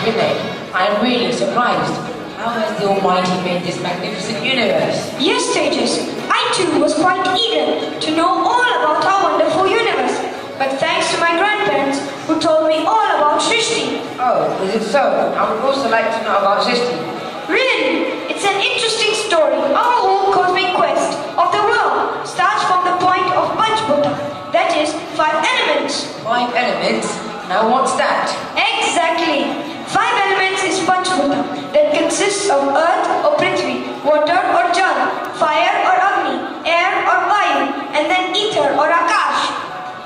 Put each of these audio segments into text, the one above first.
today. I am really surprised. How has the Almighty made this magnificent universe? Yes, Tejas. I too was quite eager to know all about our wonderful universe. But thanks to my grandparents who told me all about Srishti. Oh, is it so? I would also like to know about Srishti. Really? It's an interesting story. Our whole cosmic quest of the world starts from the point of Panchbhuta. That is, 5 elements. 5 elements? Now what's that? Exactly. 5 elements is Panchbhuta, that consists of earth or Prithvi, water or Jal, fire or Agni, air or Vayu, and then ether or Akash.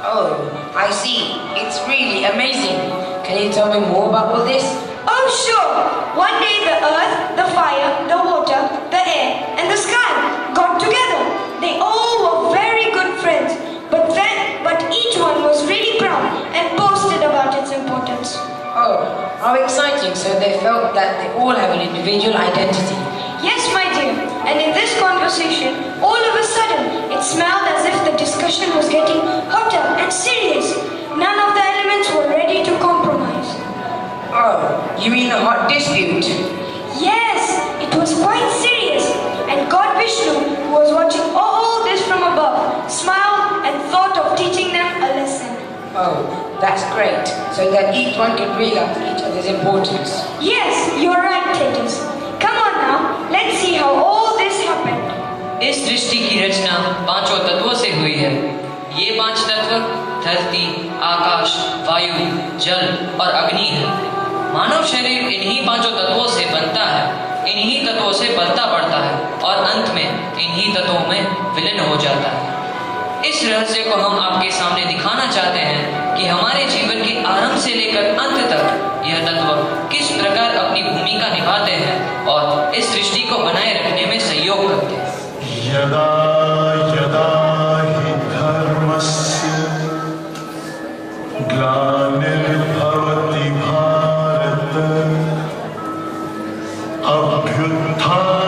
Oh, I see. It's really amazing. Can you tell me more about all this? Oh, sure. One day the earth, the fire, the water, the air, and the sky got together. They all were very good friends, but each one was really proud and boasted about its importance. Oh, how exciting. So they felt that they all have an individual identity. Yes, my dear. And in this conversation, all of a sudden, it smelled as if the discussion was getting hotter and serious. None of the elements were ready to compromise. Oh, you mean a hot dispute? Yes, it was quite serious. And God Vishnu, who was watching all this from above, smiled and thought of teaching them a lesson. Oh, that's great. So that each one can realize each other's importance. Yes, you're right, Tejas. Come on now, let's see how all this happened. इस सृष्टि की रचना 5 तत्वों से हुई है। ये 5 तत्व धरती, आकाश, वायु, जल और अग्नि है। मानव शरीर इन्हीं 5 तत्वों से बनता है, इन्हीं तत्वों से पलता बढ़ता है और अंत में इन्हीं तत्वों में विलीन हो जाता है। इस रहस्य को हम आपके सामने दिखाना चाहते हैं कि हमारे जीवन के आरंभ से लेकर अंत तक यह तत्व किस प्रकार अपनी भूमिका निभाते हैं और इस सृष्टि को बनाए रखने में सहयोग करते हैं। यदा यदा हि धर्मस्य ग्लानिर्भवति भारत अभ्युत्थानम्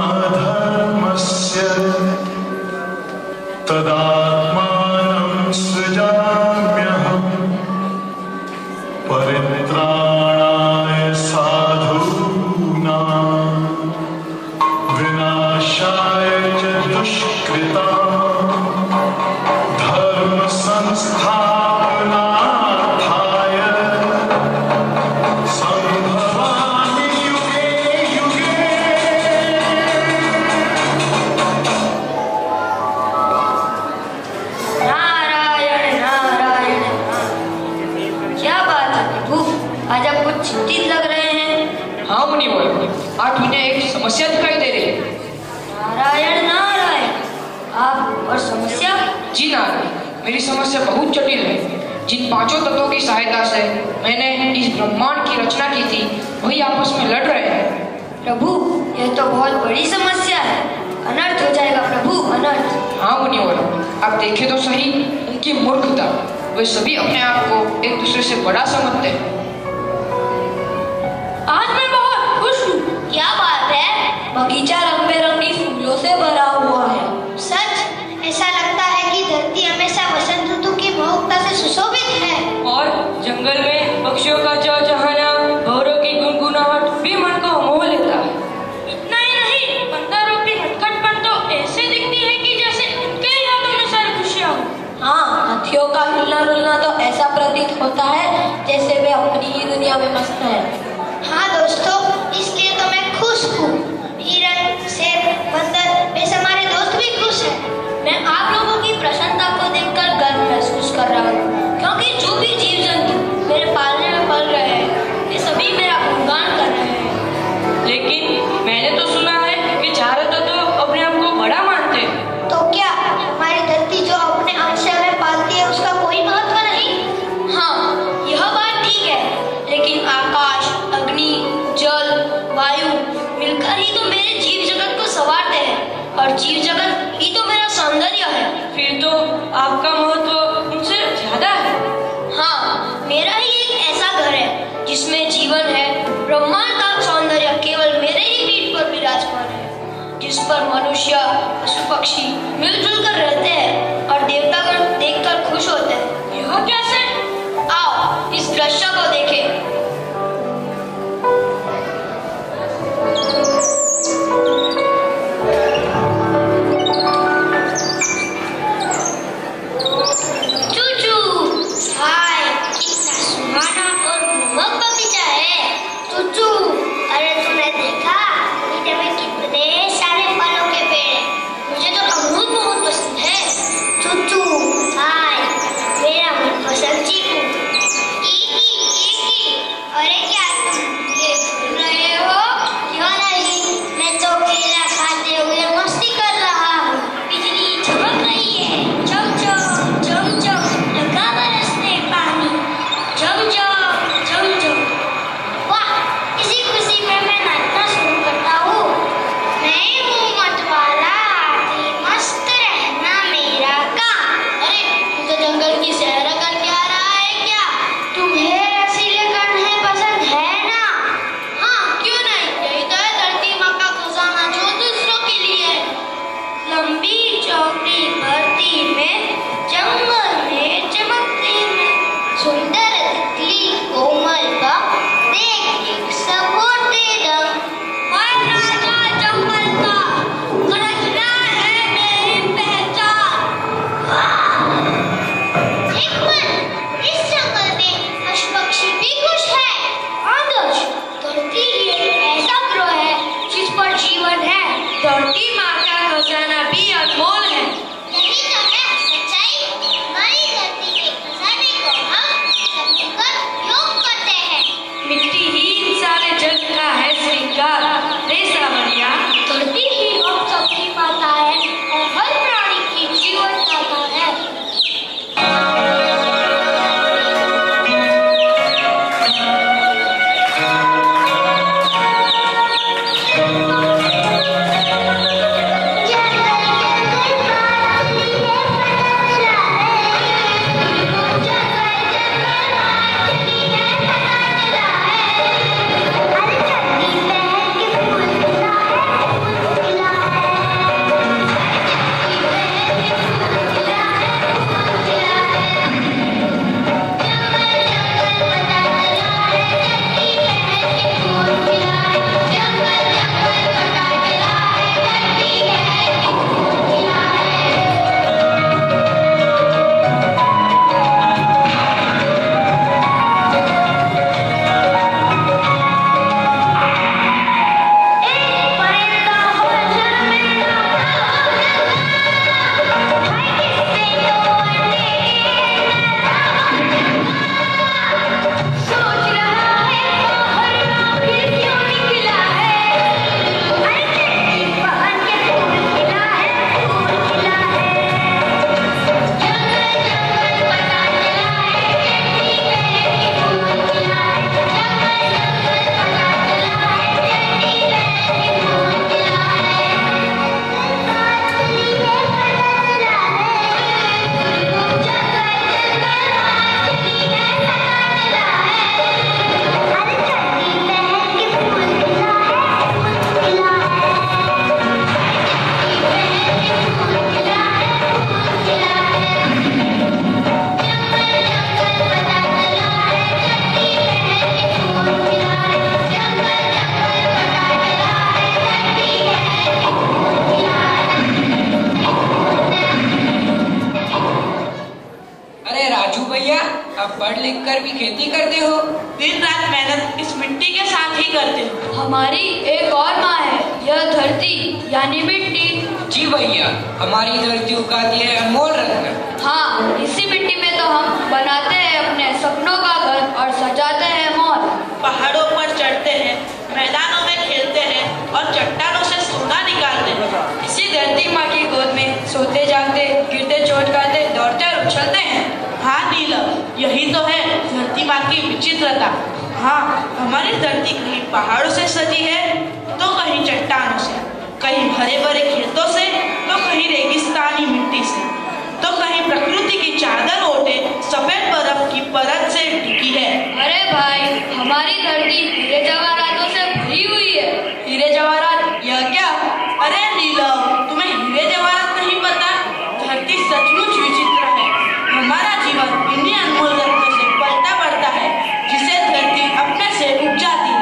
अधर्मस्य तदात्मानं सृजाम्यहम् परित्राणाय साधूनां विनाशाय च दुष्कृतां धर्म संस्थापनार्थाय संभवामि युगे युगे। नारायण नारायण। क्या बात है प्रभु, आज आप कुछ चिंतित लग रहे हैं। हाँ मुनिवर, आज मुझे एक समस्या दिखाई दे रही है। नारायण नारायण, आप और समस्या? जी नारायण, मेरी समस्या बहुत जटिल है। जिन 5 तत्वों की सहायता से मैंने इस ब्रह्मांड की रचना की थी, वही आपस में लड़ रहे हैं। प्रभु, यह तो बहुत बड़ी समस्या है। अनर्थ हो जाएगा प्रभु, अनर्थ। हाँ मुनिवर, आप देखें तो सही उनकी मूर्खता। वे सभी अपने आप को एक दूसरे से बड़ा समझते हैं। आज मैं बहुत खुश हूँ। क्या बात है? बगीचा रंग बिरंगी फूलों से भरा हुआ है। सच, ऐसा लगता है कि धरती हमेशा वसंत ऋतु की मोहकता से सुशोभित है। और जंगल में पक्षियों का चहचहाना, भौरों की गुनगुनाहट भी मन को मोह लेता है। इतना ही नहीं, बंदरों की नटखटपन तो ऐसे दिखती है कि जैसे उनके ही हाथों में सारी खुशियाँ हो। हाँ, हाथियों का हिलना डुलना तो ऐसा प्रतीत होता है जैसे वे अपनी ही दुनिया में मस्त हैं। हाँ दोस्तों, इसलिए तो मैं खुश हूँ। हिरण, शेर, बंदर, वैसे हमारे दोस्त भी खुश हैं। मैं आप लोगों की प्रसन्नता को देखकर गर्व महसूस कर रहा हूँ, क्योंकि जो भी जीव जंतु मेरे पालने में पल रहे हैं, वे सभी मेरा गुणगान कर रहे हैं। लेकिन मैंने तो सुना है कि चारों तत्व अपने आप को बड़ा मानते हैं। तो क्या हमारी धरती जो अपने अंश में पालती है, उसका कोई महत्व नहीं? हाँ, यह बात ठीक है, लेकिन आकाश, अग्नि, जल, वायु मिलकर ही तो मेरे जीव जगत को संवारते हैं और जीव जगत ही तो मेरा सौंदर्य है। फिर तो आपका महत्व उनसे ज्यादा है। हाँ, मेरा ही एक ऐसा घर है जिसमें जीवन है। ब्रह्मांड का सौंदर्य केवल मेरे ही पीठ पर विराजमान है, जिस पर मनुष्य, पशु पक्षी मिलजुल कर रहते हैं और देवतागण देखकर खुश होते हैं। यह कैसे? आओ इस दृश्य को देखें। आप पढ़ लिख कर भी खेती करते हो? दिन रात मेहनत इस मिट्टी के साथ ही करते हो। हमारी एक और माँ है, यह धरती यानी मिट्टी। जी भैया, हमारी धरती उगाती है अनमोल रत्न। हाँ, इसी मिट्टी में तो हम बनाते हैं अपने सपनों का घर और सजाते हैं मॉल। पहाड़ों पर चढ़ते हैं, मैदानों में खेलते हैं और चट्टानों से सोना निकालते हैं। इसी धरती माँ की गोद में सोते जागते, गिरते चोट खाते, दौड़ते और उछलते हैं। हाँ नीलम, यही तो है धरती माँ की विचित्रता। हाँ, हमारी धरती कहीं पहाड़ों से सजी है तो कहीं चट्टानों से, कहीं हरे भरे खेतों से तो कहीं रेगिस्तानी मिट्टी से, तो कहीं प्रकृति की चादर ओढ़े सफेद बर्फ की परत से टिकी है। अरे भाई, हमारी धरती हीरे जवाहरातों से भरी हुई है। हीरे जवाहरात, यह क्या? अरे नीलम, तुम्हें हीरे जवाहरात नहीं पता? धरती सचमुच विचित्र है। हमारा जीवन इन्हीं अनमोल रत्नों से पलता बढ़ता है, जिसे धरती अपने से उग जाती है।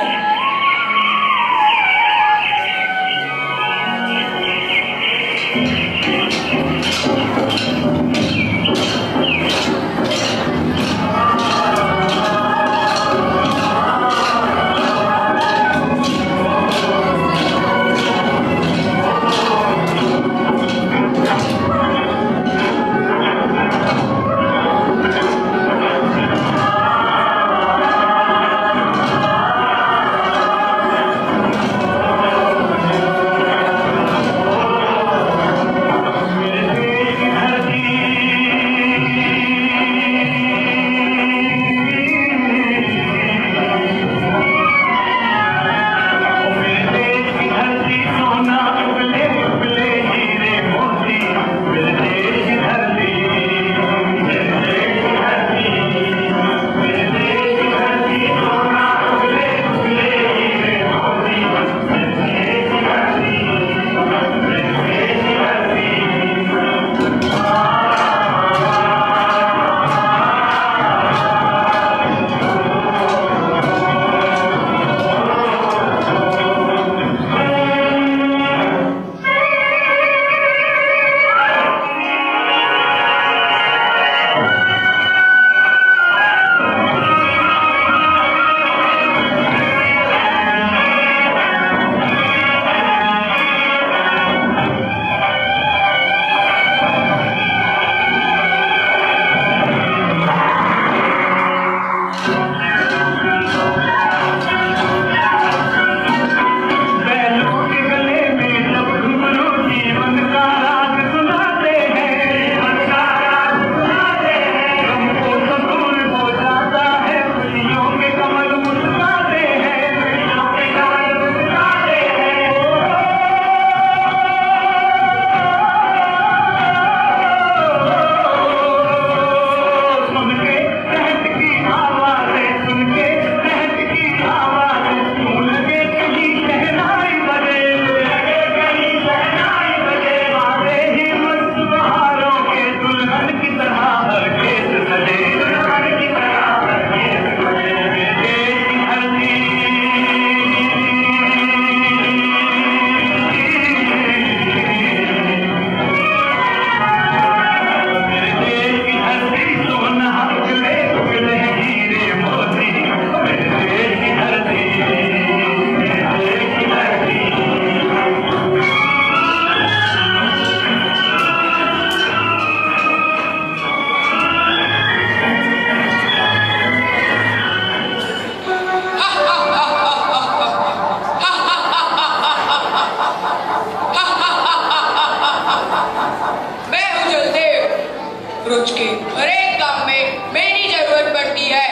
रोज के हर एक काम में मेरी जरूरत पड़ती है।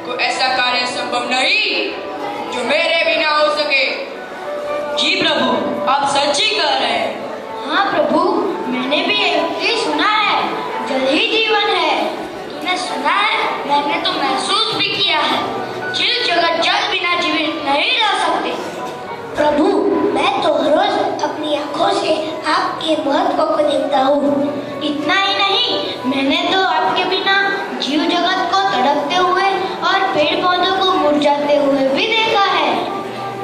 कोई ऐसा कार्य संभव नहीं जो मेरे बिना हो सके। जी प्रभु, आप सच ही कह रहे हैं। हाँ प्रभु, मैंने भी ये सुना है, जल ही जीवन है। तूने सुना है? मैंने तो महसूस भी किया है। जीव जगत जल बिना जीवित नहीं रह सकते। प्रभु, मैं तो रोज अपनी आंखों से आपके महत्व को देखता हूँ। इतना ही नहीं, मैंने तो आपके बिना जीव जगत को तड़पते हुए और पेड़ पौधों को मुरझाते हुए भी देखा है।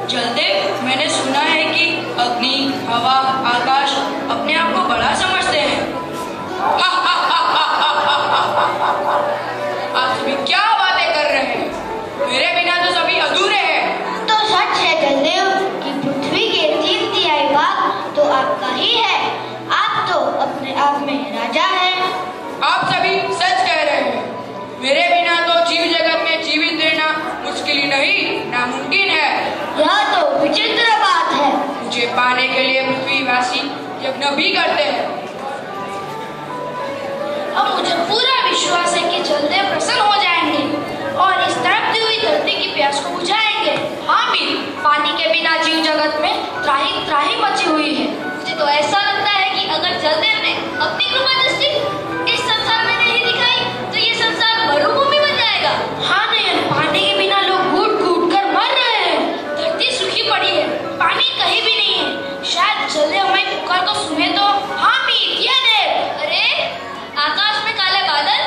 जलदेव, मैंने सुना है कि अग्नि, हवा, आकाश अपने आप को बड़ा समझते हैं। आप सभी मेरे बिना तो सभी अधूरे हैं। तो सच है जलदेव कि पृथ्वी के 3/3 भाग तो आपका ही है। आप तो अपने आप में राजा हैं। आप सभी सच कह रहे हैं। मेरे बिना तो जीव जगत में जीवित रहना मुश्किल ही नहीं, नामुमकिन है। यह तो विचित्र बात है। मुझे पाने के लिए पृथ्वीवासी यज्ञ भी करते हैं। अब मुझे पूरा विश्वास है कि जलदेव प्रसन्न हो जाएंगे और इस तड़पती हुई धरती की प्यास को बुझाएंगे। हाँ मीर, पानी के बिना जीव जगत में त्राही त्राही मची हुई है। मुझे तो ऐसा लगता है कि अगर जलदेव ने अपनी कृपा दृष्टि इस संसार में नहीं दिखाई तो ये संसार मरुभूमि बन जाएगा। हाँ नयन, पानी के बिना लोग घुट घुट कर मर रहे हैं। धरती सूखी पड़ी है, पानी कहीं भी नहीं है। शायद जलदेव हमारी पुकार को सुने तो। हाँ मीर, ये देख। अरे आकाश में काले बादल।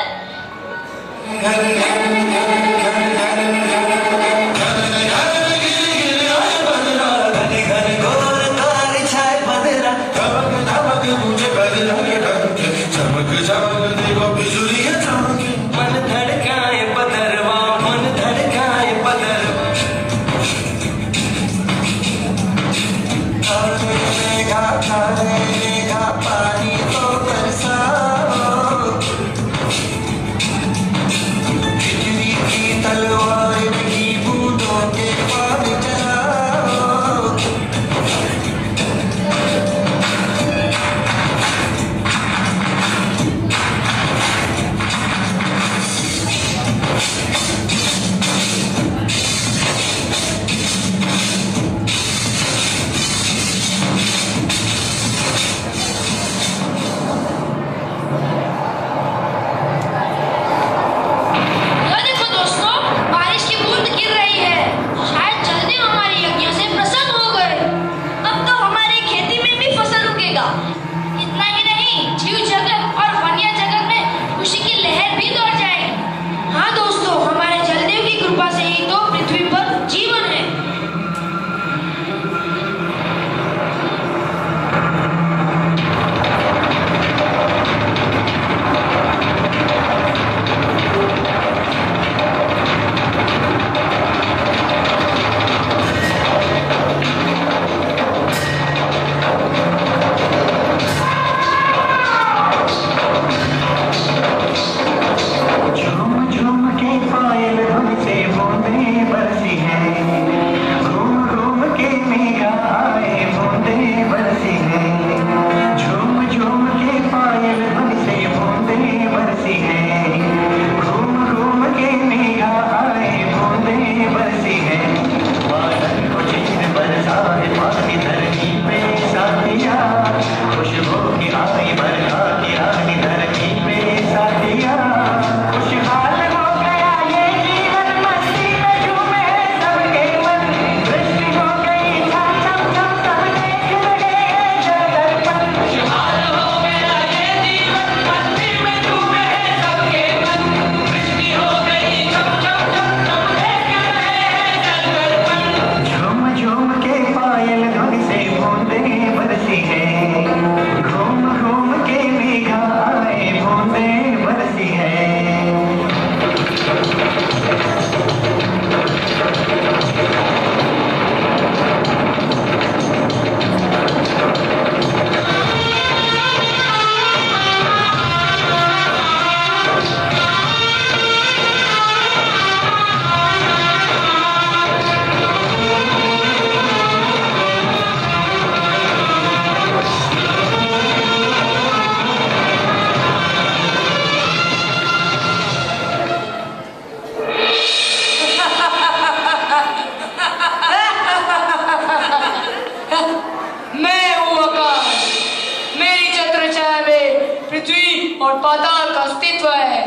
और पाताल का अस्तित्व है।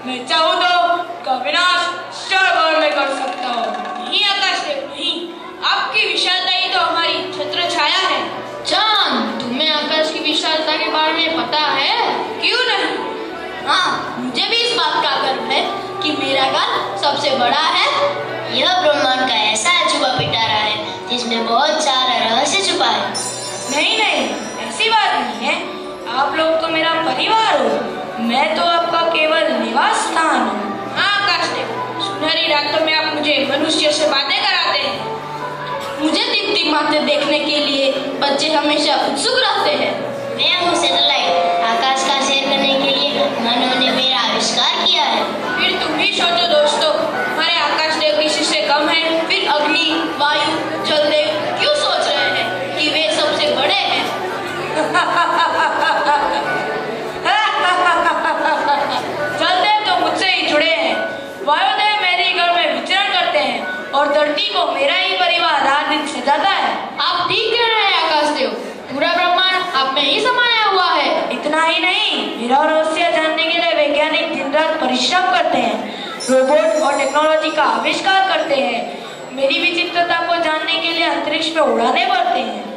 मैं चाहूँ तो का विनाश क्षण में कर सकता हूँ। नहीं आकाश देव नहीं, आपकी विशालता ही तो हमारी छत्र छाया है। चांद, तुम्हें आकाश की विशालता के बारे में पता है? क्यों नहीं? हाँ, मुझे भी इस बात का गर्व है कि मेरा घर सबसे बड़ा है। यह ब्रह्मांड का ऐसा अजूबा पिटारा है जिसमें बहुत सारा रहस्य छुपा है। नहीं नहीं, ऐसी बात नहीं है। आप लोग तो मेरा परिवार हो, मैं तो आपका केवल निवास स्थान हूँ। हाँ आकाश देव, सुना अंधेरी रातों में आप मुझे मनुष्य से बातें कराते हैं। मुझे दिखती बातें देखने के लिए बच्चे हमेशा उत्सुक रहते हैं। मैं हूँ सैटेलाइट, आकाश का सैर करने के लिए मानव ने मेरा आविष्कार किया है। फिर तुम ही सोचो दोस्तों, हमारे आकाश देव किसी से कम है? फिर अग्नि, वायु, जल देव क्यों सोच रहे हैं कि वे सबसे बड़े हैं? जल देव तो मुझसे ही जुड़े हैं, वायुदेव मेरे घर में विचरण करते हैं और धरती को मेरा ही परिवार रात दिन सजाता है। आप ठीक कह रहे हैं आकाश देव, पूरा ब्रह्मांड आप में ही समाया हुआ है। इतना ही नहीं, मेरा रहस्य जानने के लिए वैज्ञानिक दिन रात परिश्रम करते हैं, रोबोट और टेक्नोलॉजी का आविष्कार करते हैं। मेरी विचित्रता को जानने के लिए अंतरिक्ष में उड़ाने पड़ते हैं।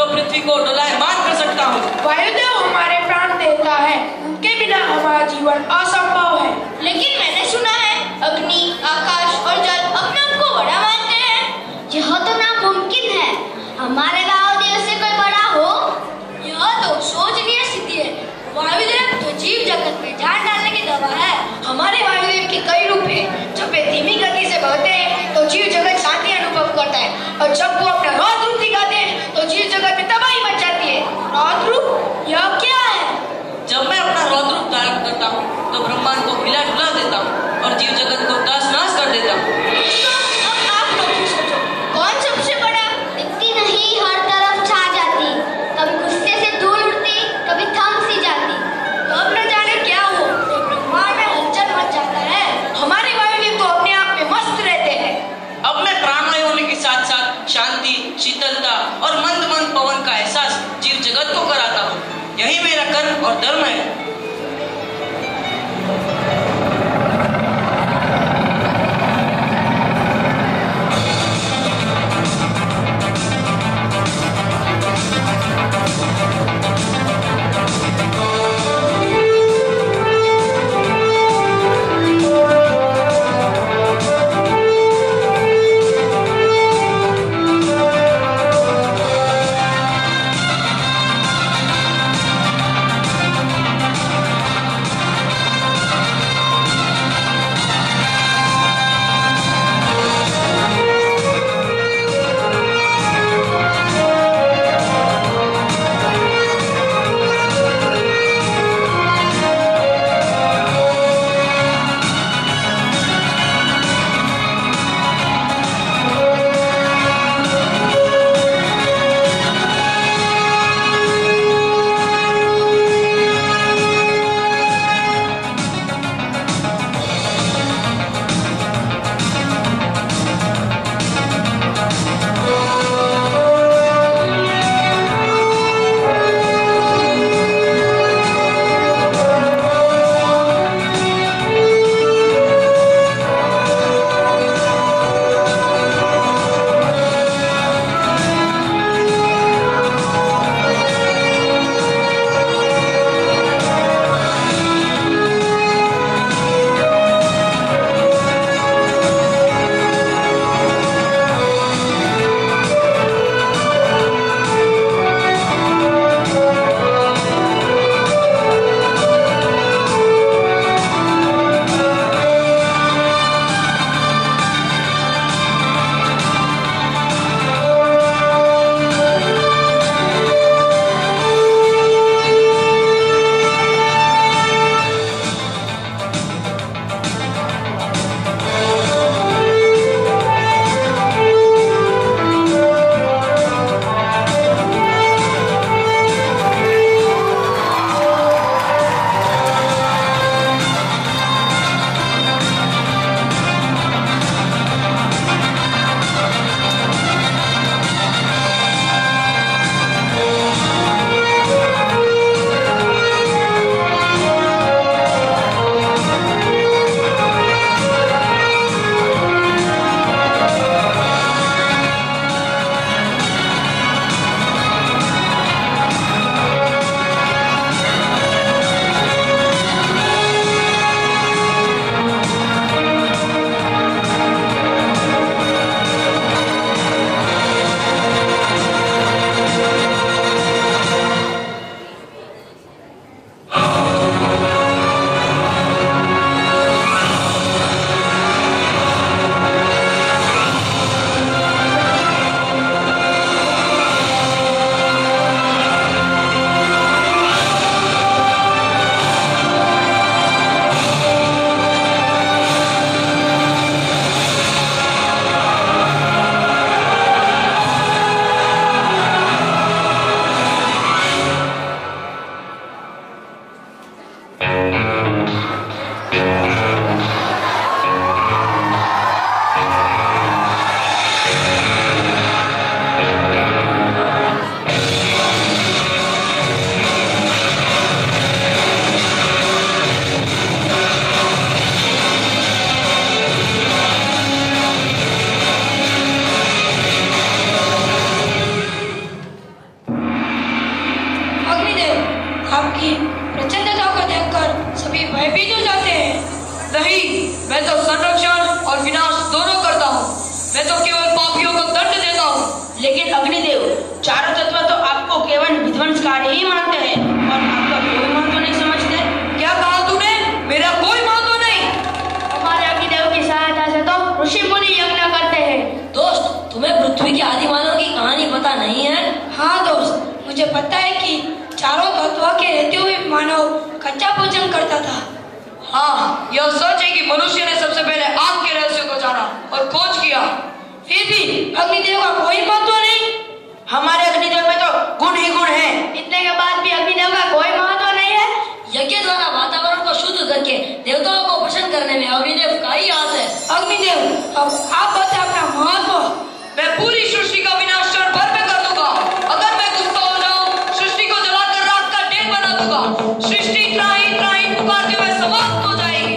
पृथ्वी को डोलायमान कर सकता हूँ। वायुदेव हमारे प्राण देता है, उनके बिना हमारा जीवन असंभव है। लेकिन मैंने सुना है मैं तो संरक्षण और विनाश दोनों करता हूँ। मैं तो केवल पापियों को दंड देता हूँ। लेकिन अग्निदेव, चारों तत्व तो आपको केवल विध्वंसकारी ही मानते हैं और आपका कोई महत्व नहीं समझते। क्या कहा तूने? मेरा कोई महत्व नहीं। हमारे अग्निदेव की सहायता से तो ऋषि मुनि यज्ञ करते हैं। दोस्त, तुम्हें पृथ्वी के आदि मानव की कहानी पता नहीं है? हाँ दोस्त, मुझे पता है कि चारों तत्व के रहते हुए मानव कच्चा भोजन करता था। हाँ, यह सच है कि मनुष्य ने सबसे पहले आग के रहस्य को जाना और खोज किया। फिर भी अग्निदेव का कोई महत्व नहीं। हमारे अग्निदेव में तो गुण ही गुण है। इतने के बाद भी अग्निदेव का कोई महत्व नहीं है। यज्ञ द्वारा वातावरण को शुद्ध करके देवताओं को प्रसन्न करने में अग्निदेव का ही हाथ है। अग्निदेव, अब आप बताएं अपना महत्व। मैं पूरी सृष्टि का विनाश क्षण भर में कर दूंगा। अगर मैं गुस्सा हो जाऊं, सृष्टि को जलाकर राख का ढेर बना दूंगा। सृष्टि त्राही त्राही पुकारते हुए समाप्त हो जाएगी।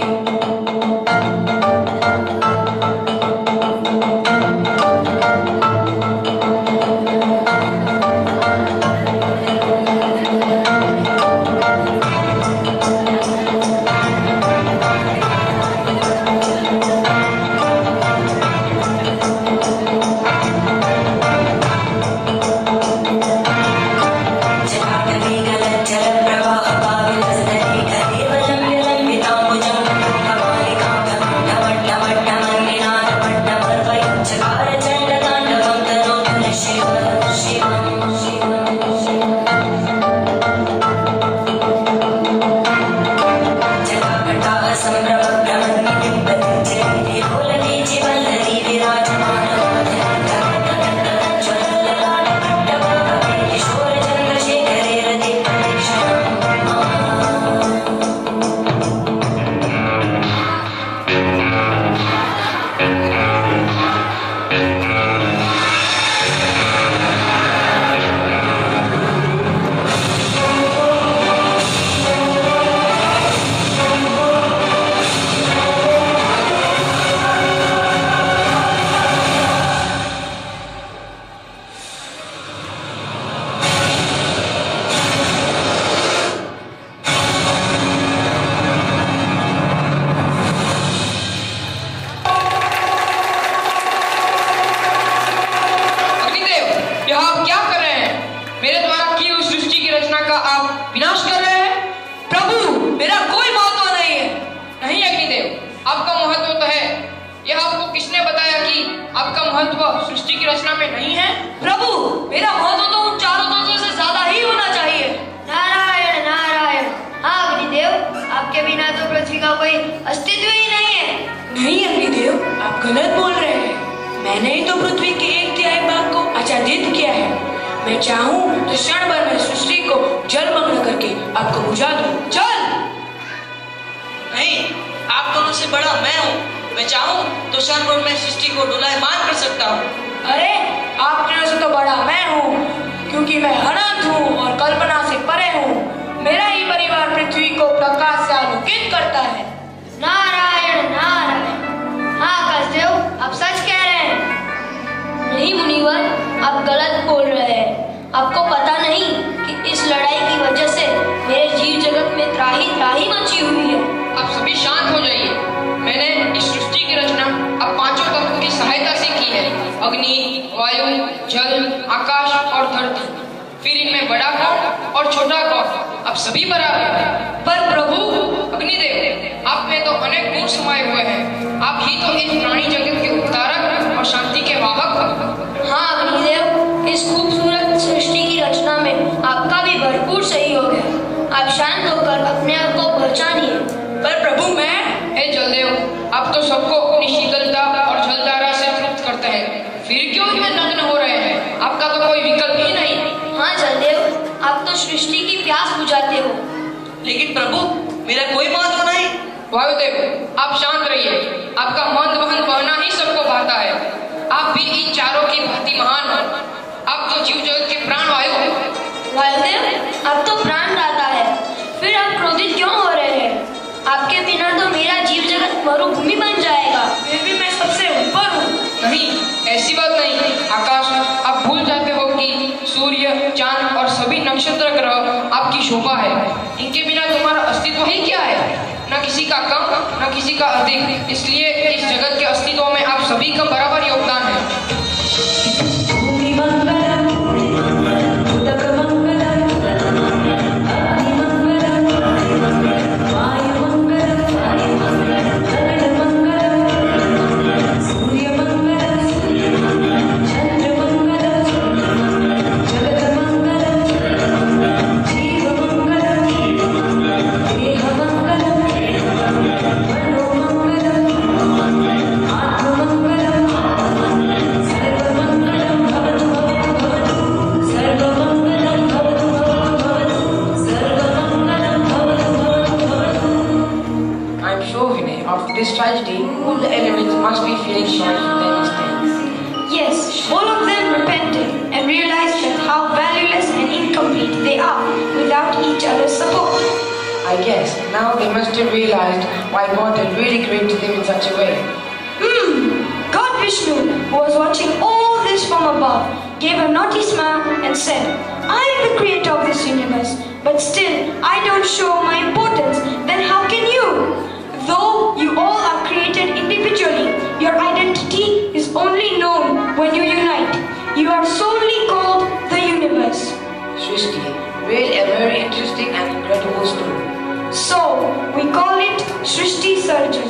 सृष्टि की रचना में नहीं है? प्रभु, मेरा महत्व तो उन चारों तत्वों से ज्यादा ही होना चाहिए। नारायण नारायण। हाँ अग्निदेव, आपके बिना तो पृथ्वी का कोई अस्तित्व ही नहीं है। नहीं अग्निदेव, आप गलत बोल रहे हैं। मैंने ही तो पृथ्वी के 1/3 भाग को आच्छादित किया है। मैं चाहूँ तो क्षण भर में सृष्टि को जलमग्न करके आपको बुझा दूं। चल नहीं, आप दोनों से बड़ा मैं हूँ। मैं चाहूँ तो क्षण भर में सृष्टि को डोलायमान कर सकता हूँ। अरे आप तीनों से तो बड़ा मैं हूँ, क्योंकि मैं अनंत हूँ और कल्पना से परे हूँ। मेरा ही परिवार पृथ्वी को प्रकाश से आलोकित करता है। नारायण नारायण। हाँ आकाशदेव, आप सच कह रहे हैं। नहीं मुनिवर, आप गलत बोल रहे हैं। आपको पता नहीं कि इस लड़ाई की वजह से मेरे जीव जगत में त्राही त्राही मची हुई है। आप सभी शांत हो जाइए। मैंने इस सृष्टि की रचना अब पांचों तत्वों की सहायता से की है। अग्नि, वायु, जल, आकाश और धरती। फिर इनमें बड़ा कौन और छोटा कौन, अब सभी बराबर हैं। पर प्रभु अग्निदेव, आप में तो अनेक गुण समाये हुए हैं। आप ही तो इस प्राणी जगत के उद्धारक और शांति के वाहक हैं। हाँ अग्निदेव, इस खूबसूरत सृष्टि की रचना में आपका भी भरपूर सहयोग है। आप शांत होकर अपने आप को पहचानिए। पर प्रभु मैं हे जलदेव, आप तो सबको अपनी शीतलता और जलधारा से तृप्त करते हैं। फिर क्यों इतने नग्न हो रहे हैं? आपका तो कोई विकल्प ही नहीं। हाँ जलदेव, आप तो सृष्टि की प्यास बुझाते हो। लेकिन प्रभु, मेरा कोई महत्व नहीं। वायुदेव, आप शांत रहिए। आपका मंद वहन बहना ही सबको भाता है। आप भी इन चारों की भांति महान हो। आप तो जीव जगत के प्राण वायु हैं। वायुदेव, आप तो प्राण दाता है, फिर आप क्रोधित क्यों हो रहे हैं? आपके बिना तो मेरा जीव जगत मरुभूमि बन जाएगा। फिर भी मैं सबसे ऊपर हूँ। नहीं, ऐसी बात नहीं। आकाश, आप भूल जाते हो कि सूर्य, चांद और सभी नक्षत्र ग्रह आपकी शोभा है। इनके बिना तुम्हारा अस्तित्व ही क्या है? न किसी किसी का कम न किसी का अधिक, इसलिए इस जगत के अस्तित्व में आप सभी का बराबर योगदान है। This tragedy, all the elements must be feeling sorry for their mistakes. Yes, all of them repented and realized that how valueless and incomplete they are without each other's support. I guess now they must have realized why God had really created them in such a way. God Vishnu, who was watching all this from above, gave a naughty smile and said, I am the creator of this universe, but still I don't show my importance, then how can you? Though you all are created individually, your identity is only known when you unite. You are solely called the universe. Srishti, really a very interesting and incredible story. So, we call it Srishti Sarja.